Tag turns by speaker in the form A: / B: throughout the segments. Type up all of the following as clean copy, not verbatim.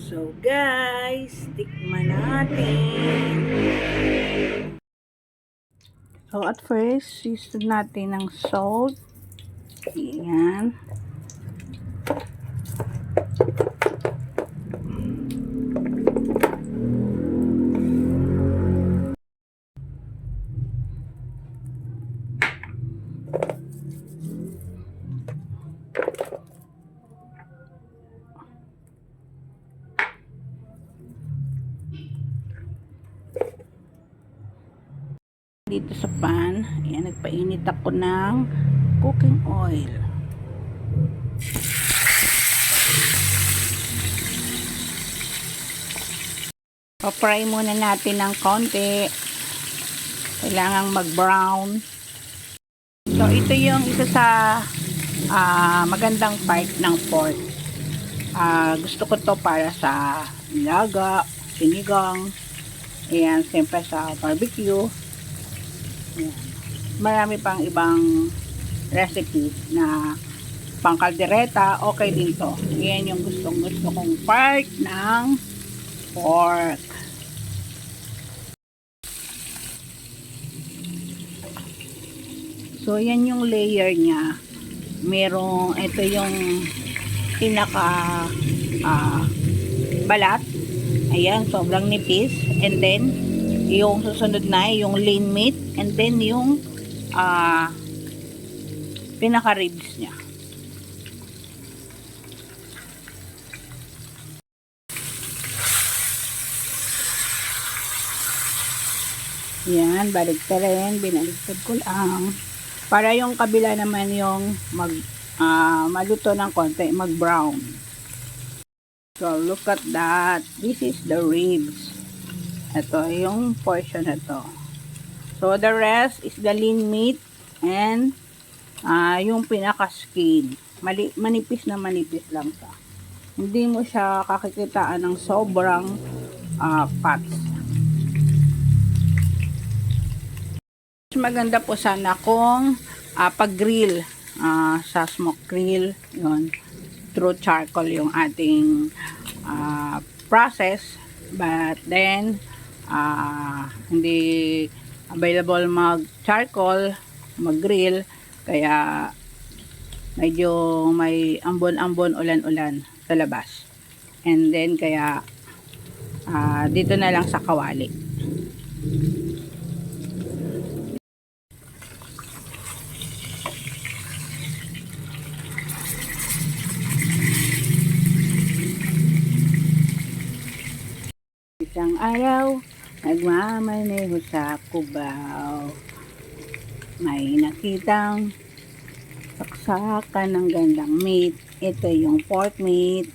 A: So guys, tikman natin. So at first, season natin ng salt. Ayan. Dito sa pan, ayan, nagpainit ako ng cooking oil. Pa-fry muna natin ng konti. Kailangang mag-brown. So ito yung isa sa magandang part ng pork. Gusto ko to para sa nilaga, sinigang, ayan, siyempre sa barbecue. Ayan. Marami pang ibang recipe na pang kaldereta, okay din to. Ayan yung gusto kong part ng pork. So yan yung layer niya. Merong, ito yung pinaka balat. Ayan, sobrang nipis. And then yung susunod na yung lean meat, and then yung pinaka ribs niya. Yan, baligtad rin, binaligtad ko lang para yung kabila naman yung maluto ng konti, mag brown. So look at that, this is the ribs. Ito yung portion na to. So the rest is the lean meat and yung pinaka skin. Manipis na manipis lang siya. Hindi mo siya kakikitaan ng sobrang fats. Maganda po sana kung pag-grill sa smoke grill, yun, through charcoal yung ating process, but then hindi available mag charcoal, mag grill, kaya medyo may ambon-ambon, ulan-ulan sa labas, and then kaya dito na lang sa kawali. Isang araw, nagmamaneho sa Cubao. May nakitang saksakan ng gandang meat. Ito yung pork meat.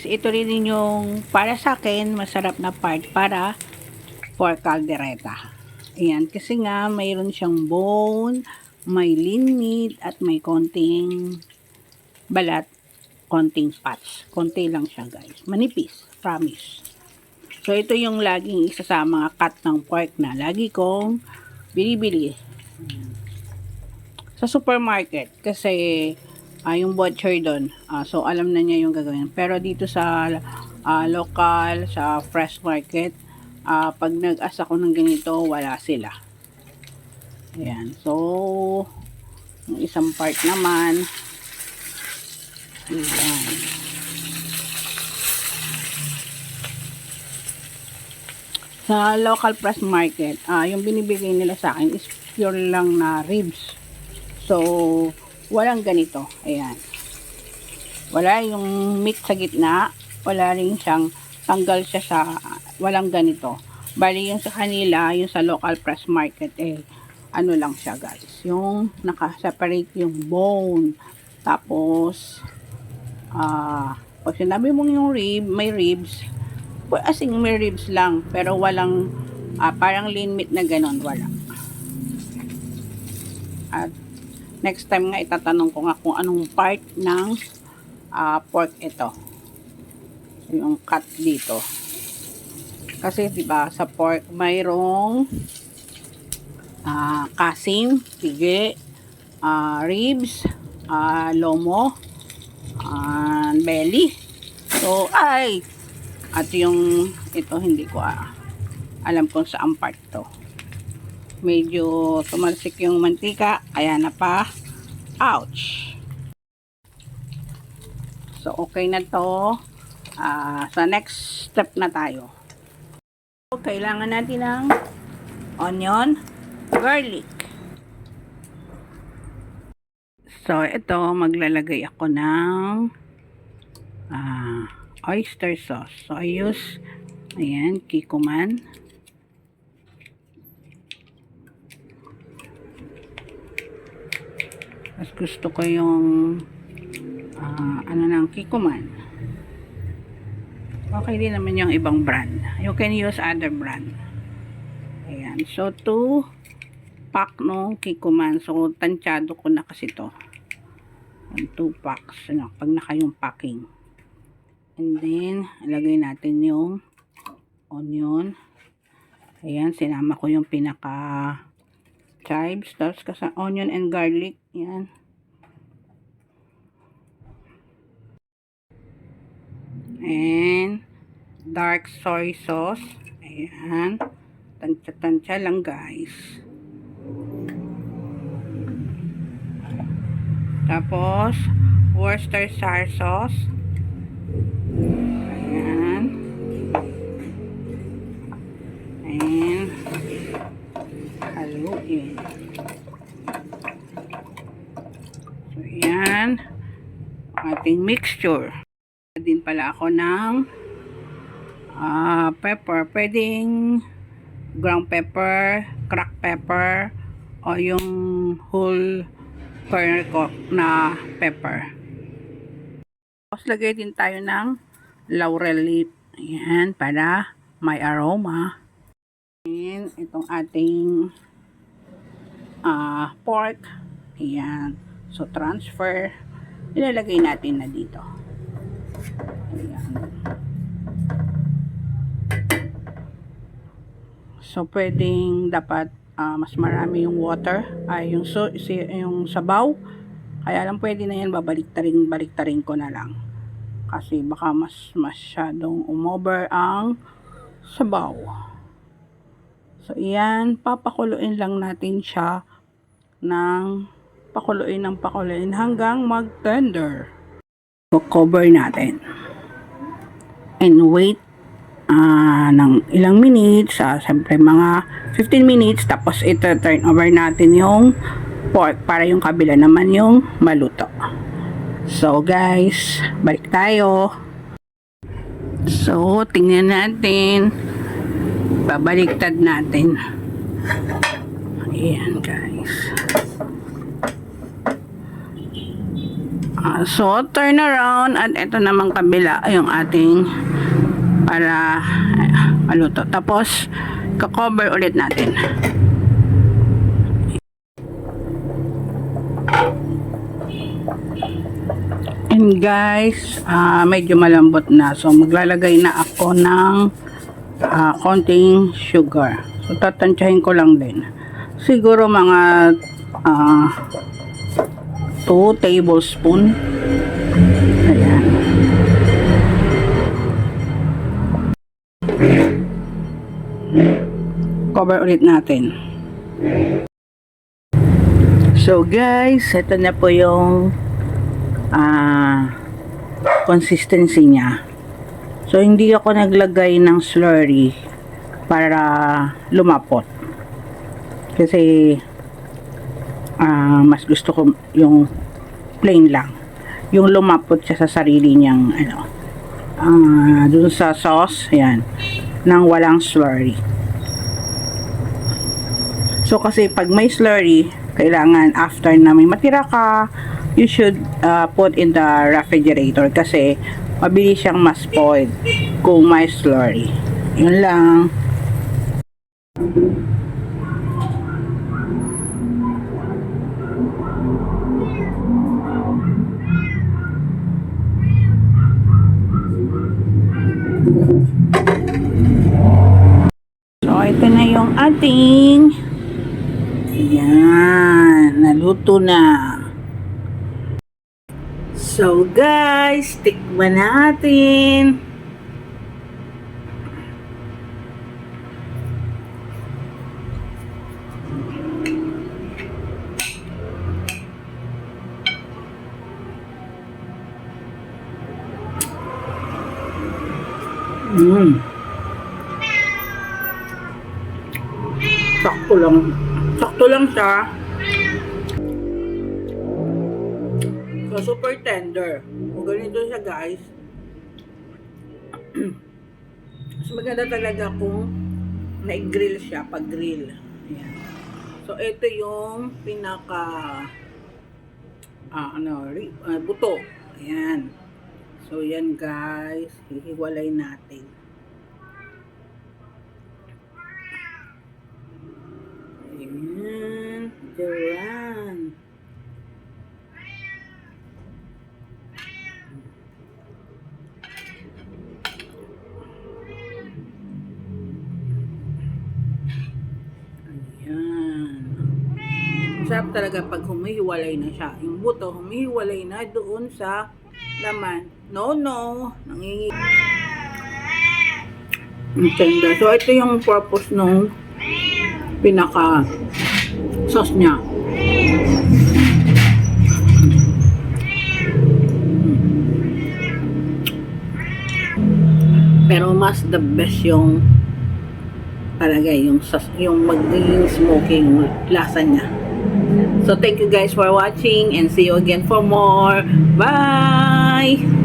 A: Ito rin yung para sa akin masarap na part para for caldereta. Ayan, kasi nga mayroon siyang bone, may lean meat at may konting balat, konting fats. Konti lang siya guys. Manipis, promise. So ito yung laging isa sa mga cut ng pork na lagi kong binibili sa supermarket kasi yung butcher doon, so alam na niya yung gagawin. Pero dito sa local, sa fresh market, pag nag-asa ko ng ganito, wala sila. Ayan, so yung isang part naman, ayan. Sa local fresh market, yung binibigay nila sa akin is pure lang na ribs. So walang ganito. Ayan. Wala yung meat sa gitna. Wala rin siyang tanggal siya sa walang ganito. Bali yung sa kanila, yung sa local fresh market, ano lang siya guys. Yung naka-separate yung bone. Tapos, pag sinabi mo yung rib, may ribs. As in, may ribs lang. Pero walang, parang lean meat na ganon. Wala. At next time nga itatanong ko nga kung anong part ng pork ito. Yung cut dito. Kasi diba sa pork mayroong kasim, pigi, ribs, lomo, belly. So at yung ito hindi ko alam kung saan part to. Medyo tumalsik yung mantika kaya na pa. Ouch. So okay na to. Sa next step na tayo. So, kailangan natin ng onion, garlic. So ito maglalagay ako ng oyster sauce. So I use ayan, Kikkoman. Mas gusto ko yung ano ng Kikkoman. Okay din naman yung ibang brand. You can use other brand. Ayan. So 2 pack no Kikkoman. So tansyado ko na kasi to. 2 packs ano, pag naka yung packing. And then ilagay natin yung onion. Ayan, sinama ko yung pinaka chives, tapos kasi onion and garlic. Ayan. And dark soy sauce. Ayan. Tansya-tansya lang guys. Tapos Worcestershire sauce. Ayan. And haluin. So ayan. Ating mixture. Din pala ako ng pepper. Pwedeng ground pepper, cracked pepper, o yung whole kernel ko na pepper. Tapos lagay din tayo ng laurel leaf. Ayan, para may aroma. And itong ating pork. Ayan. So transfer. Ilalagay natin na dito. Ayan. So pwedeng dapat mas marami yung water, yung sabaw. Kaya lang pwede na yan, baliktarin ko na lang. Kasi baka masyadong umover ang sabaw. So iyan, papakuluin lang natin siya ng pakuluin hanggang mag-tender. So cover natin. And wait ng ilang minutes, siyempre mga 15 minutes, tapos ito turn over natin yung pork para yung kabila naman yung maluto. So guys, balik tayo. So tingnan natin, babaliktad natin. Ayan guys. So turn around, at ito namang kabila yung ating para maluto. Tapos ka-cover ulit natin. And guys, medyo malambot na. So maglalagay na ako ng konting sugar. So tatansyahin ko lang din. Siguro mga 2 tablespoon. Ayan. Cover ulit natin. So guys, ito na po yung consistency niya. So hindi ako naglagay ng slurry para lumapot. Kasi mas gusto ko yung plain lang. Yung lumapot siya sa sarili niyang dun sa sauce, ayan, nang walang slurry. So kasi pag may slurry, kailangan after na may matira ka, you should put in the refrigerator kasi mabilis siyang ma-spoil kung may slurry. Yun lang. So, ito na yung ating yan, naluto na. So, guys, tikman natin. Sakto lang. Sakto lang siya. So, super tender. Kung ganito siya, guys. Mas maganda talaga kung na-grill siya, pag-grill. Ayan. So, ito yung pinaka buto. Ayan. So, yan guys. Hihiwalay natin. Ayan. Diyan. Ayan. Sarap talaga pag humihiwalay na siya. Yung buto, humihiwalay na doon sa laman. No. Nangingi. Tender. So, ito yung purpose nung pinaka sauce niya. Pero mas the best yung talaga yung magiging smoky yung lasa niya. So, thank you guys for watching and see you again for more. Bye!